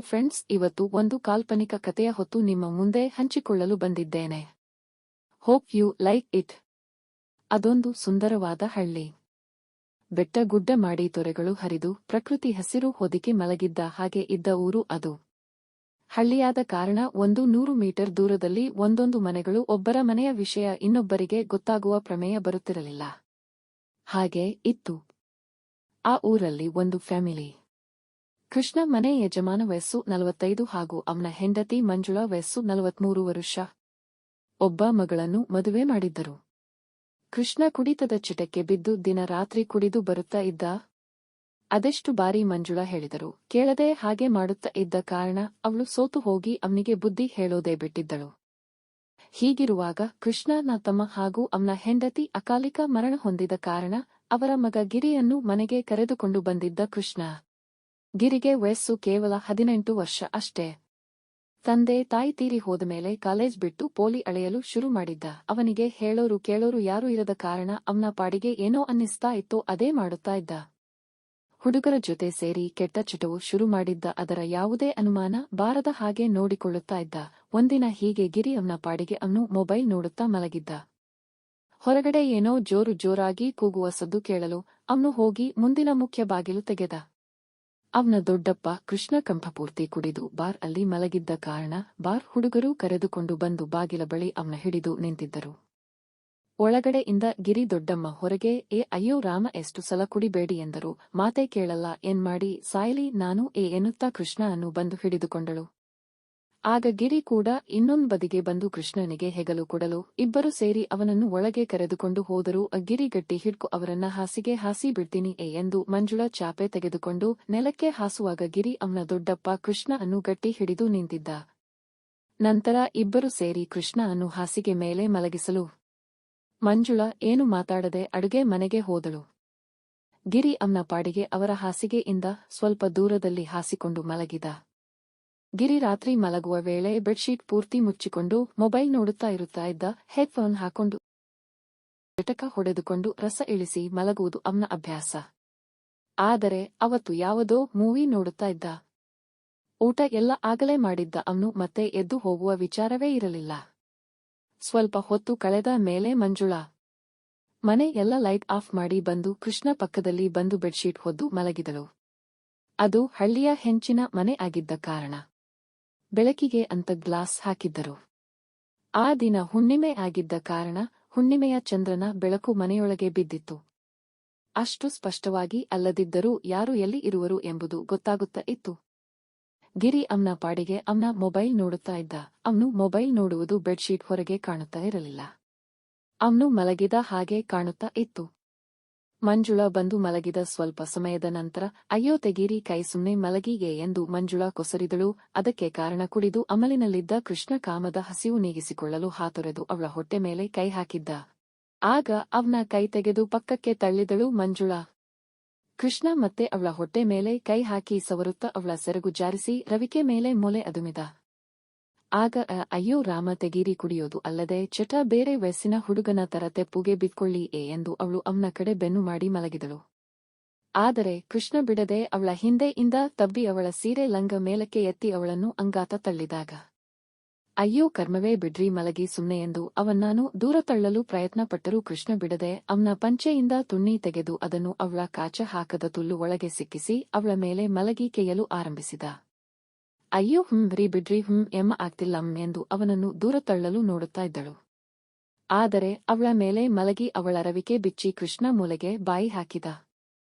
Friends, ಇವತ್ತು ಒಂದು ಕಾಲ್ಪನಿಕ ಕಥೆಯ ಹೊತ್ತು ನಿಮ್ಮ ಮುಂದೆ ಹಂಚಿಕೊಳ್ಳಲು ಬಂದಿದ್ದೇನೆ. Hope you like it. ಅದೊಂದು ಸುಂದರವಾದ ಹಳ್ಳಿ. ಬೆಟ್ಟ ಗುಡ್ಡ ಮಾಡಿ ತೊರೆಗಳು ಹರಿದು ಪ್ರಕೃತಿ ಹಸಿರು ಹೊದಿಕೆ ಮಲಗಿದ್ದ ಹಾಗೆ ಇದ್ದ ಊರು ಅದು. ಹಳ್ಳಿಯಾದ ಕಾರಣ 100 ಮೀಟರ್ ದೂರದಲ್ಲಿ ಒಂದೊಂದು ಮನೆಗಳು, ಒಬ್ಬರ ಮನೆಯ ವಿಷಯ ಇನ್ನೊಬ್ಬರಿಗೆ ಗೊತ್ತಾಗುವ ಪ್ರಮೇಯ ಬರುತ್ತಿರಲಿಲ್ಲ. ಹಾಗೆ ಇತ್ತು ಆ ಊರಲ್ಲಿ ಒಂದು ಫ್ಯಾಮಿಲಿ. ಕೃಷ್ಣ ಮನೆ ಯಜಮಾನ ವಯಸ್ಸು 45 ಹಾಗೂ ಅವನ ಹೆಂಡತಿ ಮಂಜುಳಾ ವಯಸ್ಸು 43 ವರ್ಷ. ಒಬ್ಬ ಮಗಳನ್ನು ಮದುವೆ ಮಾಡಿದ್ದರು. ಕೃಷ್ಣ ಕುಡಿತದ ಚಟಕ್ಕೆ ಬಿದ್ದು ದಿನ ರಾತ್ರಿ ಕುಡಿದು ಬರುತ್ತಾ ಇದ್ದ. ಅದೆಷ್ಟು ಬಾರಿ ಮಂಜುಳಾ ಹೇಳಿದರು ಕೇಳದೆ ಹಾಗೆ ಮಾಡುತ್ತಾ ಇದ್ದ ಕಾರಣ ಅವಳು ಸೋತು ಹೋಗಿ ಅವನಿಗೆ ಬುದ್ಧಿ ಹೇಳೋದೇ ಬಿಟ್ಟಿದ್ದಳು. ಹೀಗಿರುವಾಗ ಕೃಷ್ಣನ ತಮ್ಮ ಹಾಗೂ ಅವನ ಹೆಂಡತಿ ಅಕಾಲಿಕ ಮರಣ ಹೊಂದಿದ ಕಾರಣ ಅವರ ಮಗ ಗಿರಿಯನ್ನು ಮನೆಗೆ ಕರೆದುಕೊಂಡು ಬಂದಿದ್ದ ಕೃಷ್ಣ. ಗಿರಿಗೆ ವಯಸ್ಸು ಕೇವಲ 18 ವರ್ಷ ಅಷ್ಟೇ. ತಂದೆ ತಾಯಿ ತೀರಿ ಹೋದಮೇಲೆ ಕಾಲೇಜ್ ಬಿಟ್ಟು ಪೋಲಿ ಅಳೆಯಲು ಶುರು ಮಾಡಿದ್ದ. ಅವನಿಗೆ ಹೇಳೋರು ಕೇಳೋರು ಯಾರೂ ಇರದ ಕಾರಣ ಅವನ ಪಾಡಿಗೆ ಏನೋ ಅನ್ನಿಸ್ತಾ ಇತ್ತೋ ಅದೇ ಮಾಡುತ್ತಾ ಇದ್ದ. ಹುಡುಗರ ಜೊತೆ ಸೇರಿ ಕೆಟ್ಟ ಚಟವು ಶುರು ಮಾಡಿದ್ದ. ಅದರ ಯಾವುದೇ ಅನುಮಾನ ಬಾರದ ಹಾಗೆ ನೋಡಿಕೊಳ್ಳುತ್ತಾ ಇದ್ದ. ಒಂದಿನ ಹೀಗೆ ಗಿರಿ ಅವನ ಪಾಡಿಗೆ ಅವನು ಮೊಬೈಲ್ ನೋಡುತ್ತಾ ಮಲಗಿದ್ದ. ಹೊರಗಡೆ ಏನೋ ಜೋರು ಜೋರಾಗಿ ಕೂಗುವ ಸದ್ದು ಕೇಳಲು ಅವನು ಹೋಗಿ ಮುಂದಿನ ಮುಖ್ಯ ಬಾಗಿಲು ತೆಗೆದ. ಅವನ ದೊಡ್ಡಪ್ಪ ಕೃಷ್ಣ ಕಂಠಪೂರ್ತಿ ಕುಡಿದು ಬಾರ್ ಅಲ್ಲಿ ಮಲಗಿದ್ದ ಕಾರಣ ಬಾರ್ ಹುಡುಗರು ಕರೆದುಕೊಂಡು ಬಂದು ಬಾಗಿಲ ಬಳಿ ಅವನ ಹಿಡಿದು ನಿಂತಿದ್ದರು. ಒಳಗಡೆಯಿಂದ ಗಿರಿ ದೊಡ್ಡಮ್ಮ ಹೊರಗೆ ಅಯ್ಯೋ ರಾಮ, ಎಷ್ಟು ಸಲ ಕುಡಿಬೇಡಿ ಎಂದರು. ಮಾತೇ ಕೇಳಲ್ಲ, ಏನ್ ಮಾಡಿ ಸಾಯಲಿ ನಾನು ಎನ್ನುತ್ತಾ ಕೃಷ್ಣ ಅನ್ನು ಬಂದು ಹಿಡಿದುಕೊಂಡಳು. ಆಗ ಗಿರಿ ಕೂಡ ಇನ್ನೊಂದು ಬದಿಗೆ ಬಂದು ಕೃಷ್ಣನಿಗೆ ಹೆಗಲು ಕೊಡಲು ಇಬ್ಬರು ಸೇರಿ ಅವನನ್ನು ಒಳಗೆ ಕರೆದುಕೊಂಡು ಹೋದರು. ಗಿರಿ ಗಟ್ಟಿ ಹಿಡ್ಕು ಅವರನ್ನ ಹಾಸಿಗೆ ಹಾಸಿ ಬಿಡ್ತೀನಿ ಎಂದು ಮಂಜುಳಾ ಚಾಪೆ ತೆಗೆದುಕೊಂಡು ನೆಲಕ್ಕೆ ಹಾಸುವಾಗ ಗಿರಿ ಅವನ ದೊಡ್ಡಪ್ಪ ಕೃಷ್ಣ ಅನ್ನು ಗಟ್ಟಿ ಹಿಡಿದು ನಿಂತಿದ್ದ. ನಂತರ ಇಬ್ಬರು ಸೇರಿ ಕೃಷ್ಣ ಅನ್ನು ಹಾಸಿಗೆ ಮೇಲೆ ಮಲಗಿಸಲು ಮಂಜುಳಾ ಏನು ಮಾತಾಡದೆ ಅಡುಗೆ ಮನೆಗೆ ಹೋದಳು. ಗಿರಿ ಅವನ ಪಾಡಿಗೆ ಅವರ ಹಾಸಿಗೆಯಿಂದ ಸ್ವಲ್ಪ ದೂರದಲ್ಲಿ ಹಾಸಿಕೊಂಡು ಮಲಗಿದ. ಗಿರಿ ರಾತ್ರಿ ಮಲಗುವ ವೇಳೆ ಬೆಡ್ಶೀಟ್ ಪೂರ್ತಿ ಮುಚ್ಚಿಕೊಂಡು ಮೊಬೈಲ್ ನೋಡುತ್ತಾ ಇರುತ್ತಾ ಇದ್ದ. ಹೆಡ್ಫೋನ್ ಹಾಕೊಂಡು ಜಟಕ ಹೊಡೆದುಕೊಂಡು ರಸ ಇಳಿಸಿ ಮಲಗುವುದು ಅವನ ಅಭ್ಯಾಸ. ಆದರೆ ಅವತ್ತು ಯಾವುದೋ ಮೂವಿ ನೋಡುತ್ತಾ ಇದ್ದ. ಊಟ ಎಲ್ಲ ಆಗಲೇ ಮಾಡಿದ್ದ. ಅವನು ಮತ್ತೆ ಎದ್ದು ಹೋಗುವ ವಿಚಾರವೇ ಇರಲಿಲ್ಲ. ಸ್ವಲ್ಪ ಹೊತ್ತು ಕಳೆದ ಮೇಲೆ ಮಂಜುಳಾ ಮನೆ ಎಲ್ಲ ಲೈಟ್ ಆಫ್ ಮಾಡಿ ಬಂದು ಕೃಷ್ಣ ಪಕ್ಕದಲ್ಲಿ ಬಂದು ಬೆಡ್ಶೀಟ್ ಹೊದ್ದು ಮಲಗಿದಳು. ಅದು ಹಳ್ಳಿಯ ಹೆಂಚಿನ ಮನೆ ಆಗಿದ್ದ ಕಾರಣ ಬೆಳಕಿಗೆ ಅಂತ ಗ್ಲಾಸ್ ಹಾಕಿದ್ದರು. ಆ ದಿನ ಹುಣ್ಣಿಮೆ ಆಗಿದ್ದ ಕಾರಣ ಹುಣ್ಣಿಮೆಯ ಚಂದ್ರನ ಬೆಳಕು ಮನೆಯೊಳಗೆ ಬಿದ್ದಿತ್ತು. ಅಷ್ಟು ಸ್ಪಷ್ಟವಾಗಿ ಅಲ್ಲದಿದ್ದರೂ ಯಾರು ಎಲ್ಲಿ ಇರುವರು ಎಂಬುದು ಗೊತ್ತಾಗುತ್ತಾ ಇತ್ತು. ಗಿರಿ ಅವನ ಪಾಡಿಗೆ ಅವನ ಮೊಬೈಲ್ ನೋಡುತ್ತಾ ಇದ್ದ. ಅವನು ಮೊಬೈಲ್ ನೋಡುವುದು ಬೆಡ್ಶೀಟ್ ಹೊರಗೆ ಕಾಣುತ್ತಾ ಇರಲಿಲ್ಲ. ಅವನು ಮಲಗಿದ ಹಾಗೆ ಕಾಣುತ್ತಾ ಇತ್ತು. ಮಂಜುಳಾ ಬಂದು ಮಲಗಿದ ಸ್ವಲ್ಪ ಸಮಯದ ನಂತರ ಅಯ್ಯೋ ತೆಗೀರಿ ಕೈ, ಸುಮ್ನೆ ಮಲಗೀಗೆ ಎಂದು ಮಂಜುಳಾ ಕೊಸರಿದಳು. ಅದಕ್ಕೆ ಕಾರಣ ಕುಡಿದು ಅಮಲಿನಲ್ಲಿದ್ದ ಕೃಷ್ಣ ಕಾಮದ ಹಸಿವು ನೀಗಿಸಿಕೊಳ್ಳಲು ಹಾತೊರೆದು ಅವಳ ಹೊಟ್ಟೆ ಮೇಲೆ ಕೈ ಹಾಕಿದ್ದ. ಆಗ ಅವನ ಕೈ ತೆಗೆದು ಪಕ್ಕಕ್ಕೆ ತಳ್ಳಿದಳು ಮಂಜುಳಾ. ಕೃಷ್ಣ ಮತ್ತೆ ಅವಳ ಹೊಟ್ಟೆ ಮೇಲೆ ಕೈ ಹಾಕಿ ಸವರುತ್ತಾ ಅವಳ ಸೆರಗು ಜಾರಿಸಿ ರವಿಕೆ ಮೇಲೆ ಮೊಲೆ ಅದುಮಿದ. ಆಗ ಅಯ್ಯೋ ರಾಮ, ತೆಗೀರಿ, ಕುಡಿಯೋದು ಅಲ್ಲದೆ ಚಟ ಬೇರೆ ವಯಸ್ಸಿನ ಹುಡುಗನ ತರ ತೆಪ್ಪುಗೆ ಬಿದ್ಕೊಳ್ಳಿ ಎಂದು ಅವಳು ಅವನ ಕಡೆ ಬೆನ್ನು ಮಾಡಿ ಮಲಗಿದಳು. ಆದರೆ ಕೃಷ್ಣ ಬಿಡದೆ ಅವಳ ಹಿಂದೆಯಿಂದ ತಬ್ಬಿ ಅವಳ ಸೀರೆ ಲಂಗ ಮೇಲಕ್ಕೆ ಎತ್ತಿ ಅವಳನ್ನು ಅಂಗಾತ ತಳ್ಳಿದಾಗ ಅಯ್ಯೋ ಕರ್ಮವೇ, ಬಿಡ್ರಿ ಮಲಗಿ ಸುಮ್ನೆ ಎಂದು ಅವನನ್ನು ದೂರ ತಳ್ಳಲು ಪ್ರಯತ್ನ ಪಟ್ಟರೂ ಕೃಷ್ಣ ಬಿಡದೆ ಅವನ ಪಂಚೆಯಿಂದ ತುಣ್ಣಿ ತೆಗೆದು ಅದನ್ನು ಅವಳ ಕಾಚ ಹಾಕದ ತುಲ್ಲು ಒಳಗೆ ಸಿಕ್ಕಿಸಿ ಅವಳ ಮೇಲೆ ಮಲಗಿ ಕೆಯ್ಯಲು ಆರಂಭಿಸಿದ. ಅಯ್ಯೋ ರೀ ಬಿಡ್ರಿ, ಎಮ್ಮ ಆಗ್ತಿಲ್ಲಂ ಎಂದು ಅವನನ್ನು ದೂರ ತಳ್ಳಲು ನೋಡುತ್ತಾ ಇದ್ದಳು. ಆದರೆ ಅವಳ ಮೇಲೆ ಮಲಗಿ ಅವಳ ರವಿಕೆ ಬಿಚ್ಚಿ ಕೃಷ್ಣ ಮೂಲೆಗೆ ಬಾಯಿ ಹಾಕಿದ.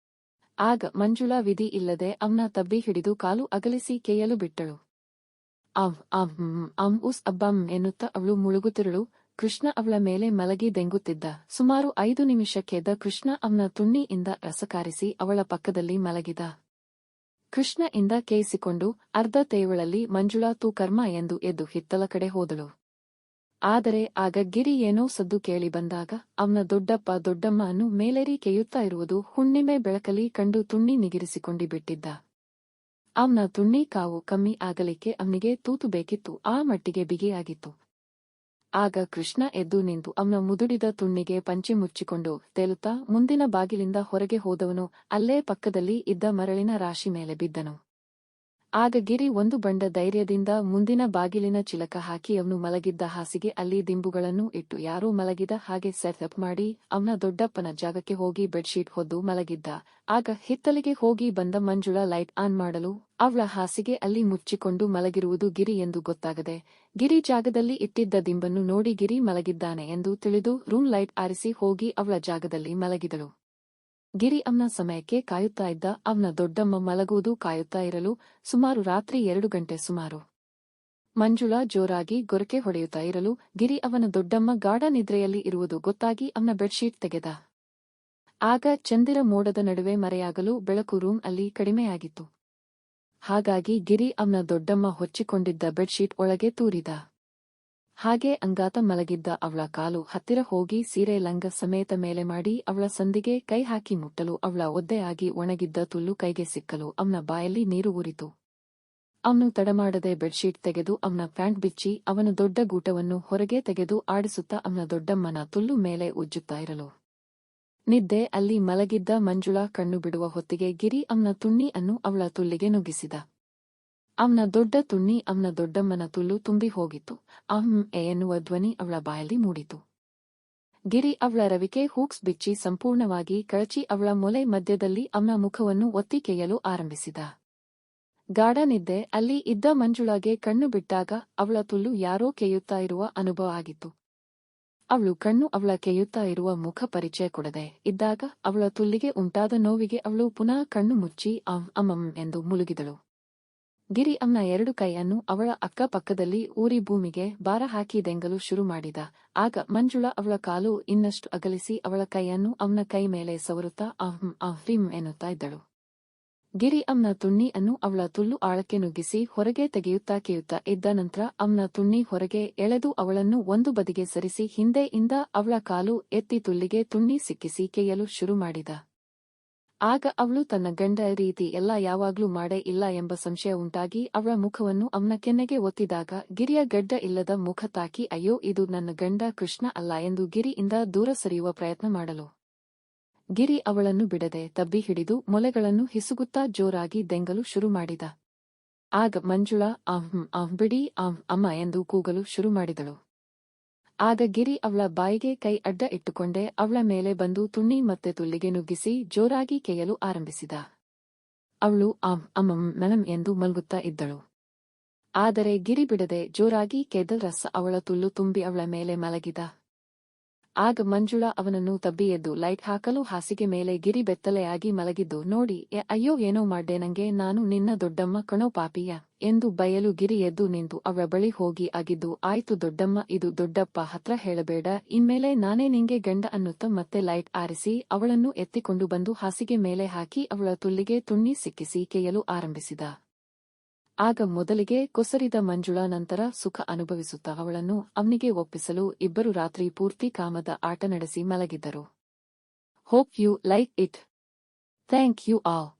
ಆಗ ಮಂಜುಳಾ ವಿಧಿ ಇಲ್ಲದೆ ಅವನ ತಬ್ಬಿ ಹಿಡಿದು ಕಾಲು ಅಗಲಿಸಿ ಕೆಯ್ಯಲು ಬಿಟ್ಟಳು. ಉಸ್ ಅಬ್ಬಂ ಎನ್ನುತ್ತಾ ಅವಳು ಮುಳುಗುತ್ತಿರಳು. ಕೃಷ್ಣ ಅವಳ ಮೇಲೆ ಮಲಗಿ ದೆಂಗುತ್ತಿದ್ದ. ಸುಮಾರು 5 ನಿಮಿಷಕ್ಕೆದ್ದ ಕೃಷ್ಣ ಅವನ ತುಣ್ಣಿಯಿಂದ ರಸಕಾರಿಸಿ ಅವಳ ಪಕ್ಕದಲ್ಲಿ ಮಲಗಿದ. ಕೃಷ್ಣ ಇಂದ ಕೇಯಿಸಿಕೊಂಡು ಅರ್ಧ ತೇವಳಲ್ಲಿ ಮಂಜುಳಾ ತೂ ಕರ್ಮ ಎಂದು ಎದ್ದು ಹಿತ್ತಲ ಕಡೆ ಹೋದಳು. ಆದರೆ ಆಗ ಗಿರಿ ಏನೋ ಸದ್ದು ಕೇಳಿ ಬಂದಾಗ ಅವನ ದೊಡ್ಡಪ್ಪ ದೊಡ್ಡಮ್ಮ ಅನ್ನು ಮೇಲೇರಿ ಕೆಯ್ಯುತ್ತಾ ಇರುವುದು ಹುಣ್ಣಿಮೆ ಬೆಳಕಲ್ಲಿ ಕಂಡು ತುಣ್ಣಿ ನಿಗಿರಿಸಿಕೊಂಡಿ ಬಿಟ್ಟಿದ್ದ. ಅವನ ತುಣ್ಣಿ ಕಾವು ಕಮ್ಮಿ ಆಗಲಿಕ್ಕೆ ಅವನಿಗೆ ತೂತು ಬೇಕಿತ್ತು. ಆ ಮಟ್ಟಿಗೆ ಬಿಗಿಯಾಗಿತ್ತು. ಆಗ ಕೃಷ್ಣ ಎದ್ದು ನಿಂತು ಅವನ ಮುದುಡಿದ ತುಣ್ಣಿಗೆ ಪಂಚೆ ಮುಚ್ಚಿಕೊಂಡು ತೇಲುತ್ತಾ ಮುಂದಿನ ಬಾಗಿಲಿಂದ ಹೊರಗೆ ಹೋದವನು ಅಲ್ಲೇ ಪಕ್ಕದಲ್ಲಿ ಇದ್ದ ಮರಳಿನ ರಾಶಿ ಮೇಲೆ ಬಿದ್ದನು. ಆಗ ಗಿರಿ ಒಂದು ಬಂಡ ಧೈರ್ಯದಿಂದ ಮುಂದಿನ ಬಾಗಿಲಿನ ಚಿಲಕ ಹಾಕಿ ಅವನು ಮಲಗಿದ್ದ ಹಾಸಿಗೆ ಅಲ್ಲಿ ದಿಂಬುಗಳನ್ನು ಇಟ್ಟು ಯಾರೋ ಮಲಗಿದ ಹಾಗೆ ಸೆಟಪ್ ಮಾಡಿ ಅವನ ದೊಡ್ಡಪ್ಪನ ಜಾಗಕ್ಕೆ ಹೋಗಿ ಬೆಡ್ಶೀಟ್ ಹೊದ್ದು ಮಲಗಿದ್ದ. ಆಗ ಹಿತ್ತಲಿಗೆ ಹೋಗಿ ಬಂದ ಮಂಜುಳಾ ಲೈಟ್ ಆನ್ ಮಾಡಲು ಅವಳ ಹಾಸಿಗೆ ಅಲ್ಲಿ ಮುಚ್ಚಿಕೊಂಡು ಮಲಗಿರುವುದು ಗಿರಿ ಎಂದು ಗೊತ್ತಾಗದೆ ಗಿರಿ ಜಾಗದಲ್ಲಿ ಇಟ್ಟಿದ್ದ ದಿಂಬನ್ನು ನೋಡಿ ಗಿರಿ ಮಲಗಿದ್ದಾನೆ ಎಂದು ತಿಳಿದು ರೂಮ್ ಲೈಟ್ ಆರಿಸಿ ಹೋಗಿ ಅವಳ ಜಾಗದಲ್ಲಿ ಮಲಗಿದಳು. ಗಿರಿ ಅವನ ಸಮಯಕ್ಕೆ ಕಾಯುತ್ತಾ ಇದ್ದ. ಅವನ ದೊಡ್ಡಮ್ಮ ಮಲಗುವುದು ಕಾಯುತ್ತಾ ಇರಲು ಸುಮಾರು ರಾತ್ರಿ 2 ಗಂಟೆ ಸುಮಾರು. ಮಂಜುಳಾ ಜೋರಾಗಿ ಗೊರಕೆ ಹೊಡೆಯುತ್ತಾ ಇರಲು ಗಿರಿ ಅವನ ದೊಡ್ಡಮ್ಮ ಗಾಢ ನಿದ್ರೆಯಲ್ಲಿ ಇರುವುದು ಗೊತ್ತಾಗಿ ಅವನ ಬೆಡ್ಶೀಟ್ ತೆಗೆದ. ಆಗ ಚಂದಿರ ಮೋಡದ ನಡುವೆ ಮರೆಯಾಗಲು ಬೆಳಕು ರೂಮ್ ಅಲ್ಲಿ ಕಡಿಮೆಯಾಗಿತ್ತು. ಹಾಗಾಗಿ ಗಿರಿ ಅವನ ದೊಡ್ಡಮ್ಮ ಹೊಚ್ಚಿಕೊಂಡಿದ್ದ ಬೆಡ್ಶೀಟ್ ಒಳಗೆ ತೂರಿದ. ಹಾಗೆ ಅಂಗಾತ ಮಲಗಿದ್ದ ಅವಳ ಕಾಲು ಹತ್ತಿರ ಹೋಗಿ ಸೀರೆ ಲಂಗ ಸಮೇತ ಮೇಲೆ ಮಾಡಿ ಅವಳ ಸಂದಿಗೆ ಕೈ ಹಾಕಿ ಮುಟ್ಟಲು ಅವಳ ಒದ್ದೆಯಾಗಿ ಒಣಗಿದ್ದ ತುಲ್ಲು ಕೈಗೆ ಸಿಕ್ಕಲು ಅವನ ಬಾಯಲ್ಲಿ ನೀರು ಊರಿತು. ಅವನು ತಡಮಾಡದೆ ಬೆಡ್ಶೀಟ್ ತೆಗೆದು ಅವನ ಪ್ಯಾಂಟ್ ಬಿಚ್ಚಿ ಅವನ ದೊಡ್ಡ ಗೂಟವನ್ನು ಹೊರಗೆ ತೆಗೆದು ಆಡಿಸುತ್ತಾ ಅವನ ದೊಡ್ಡಮ್ಮನ ತುಲ್ಲು ಮೇಲೆ ಉಜ್ಜುತ್ತಾ ಇರಲು ನಿದ್ದೆ ಅಲ್ಲಿ ಮಲಗಿದ್ದ ಮಂಜುಳಾ ಕಣ್ಣು ಬಿಡುವ ಹೊತ್ತಿಗೆ ಗಿರಿ ಅವನ ತುಣ್ಣಿ ಅನ್ನು ಅವಳ ತುಲ್ಲಿಗೆ ನುಗ್ಗಿಸಿದ. ಅವನ ದೊಡ್ಡ ತುಣ್ಣಿ ಅವನ ದೊಡ್ಡಮ್ಮನ ತುಲ್ಲು ತುಂಬಿ ಹೋಗಿತ್ತು. ಎನ್ನುವ ಧ್ವನಿ ಅವಳ ಬಾಯಲ್ಲಿ ಮೂಡಿತು. ಗಿರಿ ಅವಳ ರವಿಕೆ ಹೂಕ್ಸ್ ಬಿಚ್ಚಿ ಸಂಪೂರ್ಣವಾಗಿ ಕಳಚಿ ಅವಳ ಮೊಲೆ ಮಧ್ಯದಲ್ಲಿ ಅವನ ಮುಖವನ್ನು ಒತ್ತಿ ಕೆಯ್ಯಲು ಆರಂಭಿಸಿದ. ಗಾಢ ನಿದ್ದೆ ಅಲ್ಲಿ ಇದ್ದ ಮಂಜುಳಾಗೆ ಕಣ್ಣು ಬಿಟ್ಟಾಗ ಅವಳ ತುಲ್ಲು ಯಾರೋ ಕೆಯ್ಯುತ್ತಾ ಇರುವ ಅನುಭವ ಆಗಿತ್ತು. ಅವಳು ಕಣ್ಣು ಅವಳ ಕೆಯ್ಯುತ್ತಾ ಇರುವ ಮುಖ ಪರಿಚಯ ಕೊಡದೆ ಇದ್ದಾಗ ಅವಳ ತುಲ್ಲಿಗೆ ಉಂಟಾದ ನೋವಿಗೆ ಅವಳು ಪುನಃ ಕಣ್ಣು ಮುಚ್ಚಿ ಅಮ್ಮಂ ಎಂದು ಮುಳುಗಿದಳು. ಗಿರಿ ಅವನ 2 ಕೈಯನ್ನು ಅವಳ ಅಕ್ಕಪಕ್ಕದಲ್ಲಿ ಊರಿ ಭೂಮಿಗೆ ಭಾರ ಹಾಕಿ ದೆಂಗಲು ಶುರು ಮಾಡಿದ. ಆಗ ಮಂಜುಳಾ ಅವಳ ಕಾಲು ಇನ್ನಷ್ಟು ಅಗಲಿಸಿ ಅವಳ ಕೈಯನ್ನು ಅವನ ಕೈ ಮೇಲೆ ಸವರುತ್ತಾ ಫ್ರೀಮ್ ಎನ್ನುತ್ತಾ ಇದ್ದಳು. ಗಿರಿ ಅವನ ತುಣ್ಣಿ ಅನ್ನು ಅವಳ ತುಲ್ಲು ಆಳಕ್ಕೆ ನುಗ್ಗಿಸಿ ಹೊರಗೆ ತೆಗೆಯುತ್ತಾ ಕೆಯುತ್ತಾ ಇದ್ದ ನಂತರ ಅವನ ತುಣ್ಣಿ ಹೊರಗೆ ಎಳೆದು ಅವಳನ್ನು ಒಂದು ಬದಿಗೆ ಸರಿಸಿ ಹಿಂದೆಯಿಂದ ಅವಳ ಕಾಲು ಎತ್ತಿ ತುಲ್ಲಿಗೆ ತುಣ್ಣಿ ಸಿಕ್ಕಿಸಿ ಕೆಯ್ಯಲು ಶುರು ಮಾಡಿದ. ಆಗ ಅವಳು ತನ್ನ ಗಂಡ ರೀತಿ ಎಲ್ಲ ಯಾವಾಗ್ಲೂ ಮಾಡೇ ಇಲ್ಲ ಎಂಬ ಸಂಶಯ ಉಂಟಾಗಿ ಅವಳ ಮುಖವನ್ನು ಅವನ ಕೆನ್ನೆಗೆ ಒತ್ತಿದಾಗ ಗಿರಿಯ ಗಡ್ಡ ಇಲ್ಲದ ಮುಖ ತಾಕಿ ಅಯ್ಯೋ ಇದು ನನ್ನ ಗಂಡ ಕೃಷ್ಣ ಅಲ್ಲ ಎಂದು ಗಿರಿಯಿಂದ ದೂರ ಸರಿಯುವ ಪ್ರಯತ್ನ ಮಾಡಲು ಗಿರಿ ಅವಳನ್ನು ಬಿಡದೆ ತಬ್ಬಿ ಹಿಡಿದು ಮೊಲೆಗಳನ್ನು ಹಿಸುಗುತ್ತಾ ಜೋರಾಗಿ ದೆಂಗಲು ಶುರು ಮಾಡಿದ. ಆಗ ಮಂಜುಳಾ ಬಿಡಿ ಅಮ್ಮ ಎಂದು ಕೂಗಲು ಶುರು ಮಾಡಿದಳು. ಆಗ ಗಿರಿ ಅವಳ ಬಾಯಿಗೆ ಕೈ ಅಡ್ಡ ಇಟ್ಟುಕೊಂಡೇ ಅವಳ ಮೇಲೆ ಬಂದು ತುಣ್ಣಿ ಮತ್ತೆ ತುಲ್ಲಿಗೆ ನುಗ್ಗಿಸಿ ಜೋರಾಗಿ ಕೆಯ್ಯಲು ಆರಂಭಿಸಿದ. ಅವಳು ಮೆಲಂ ಎಂದು ಮಲ್ಗುತ್ತಾ ಇದ್ದಳು. ಆದರೆ ಗಿರಿ ಬಿಡದೆ ಜೋರಾಗಿ ಕೆದ್ದ ರಸ ಅವಳ ತುಲ್ಲು ತುಂಬಿ ಅವಳ ಮೇಲೆ ಮಲಗಿದ. ಆಗ ಮಂಜುಳಾ ಅವನನ್ನು ತಬ್ಬಿ ಎದ್ದು ಲೈಟ್ ಹಾಕಲು ಹಾಸಿಗೆ ಮೇಲೆ ಗಿರಿ ಬೆತ್ತಲೆಯಾಗಿ ಮಲಗಿದ್ದು ನೋಡಿ ಅಯ್ಯೋ ಏನೋ ಮಾಡ್ದೆ ನಂಗೆ, ನಾನು ನಿನ್ನ ದೊಡ್ಡಮ್ಮ ಕಣೋ ಪಾಪಿಯ ಎಂದು ಬಯಲು ಗಿರಿ ಎದ್ದು ನಿಂತು ಅವಳ ಬಳಿ ಹೋಗಿ ಆಗಿದ್ದು ಆಯ್ತು ದೊಡ್ಡಮ್ಮ, ಇದು ದೊಡ್ಡಪ್ಪ ಹತ್ರ ಹೇಳಬೇಡ, ಇನ್ಮೇಲೆ ನಾನೇ ನಿಂಗೆ ಗಂಡ ಅನ್ನುತ್ತ ಮತ್ತೆ ಲೈಟ್ ಆರಿಸಿ ಅವಳನ್ನು ಎತ್ತಿಕೊಂಡು ಬಂದು ಹಾಸಿಗೆ ಮೇಲೆ ಹಾಕಿ ಅವಳ ತುಲ್ಲಿಗೆ ತುಣ್ಣಿ ಸಿಕ್ಕಿಸಿ ಕೆಯ್ಯಲು ಆರಂಭಿಸಿದ. ಆಗ ಮೊದಲಿಗೆ ಕೊಸರಿದ ಮಂಜುಳಾ ನಂತರ ಸುಖ ಅನುಭವಿಸುತ್ತಾ ಅವಳನ್ನು ಅವನಿಗೆ ಒಪ್ಪಿಸಲು ಇಬ್ಬರು ರಾತ್ರಿ ಪೂರ್ತಿ ಕಾಮದ ಆಟ ನಡೆಸಿ ಮಲಗಿದ್ದರು. Hope you like it. Thank you all.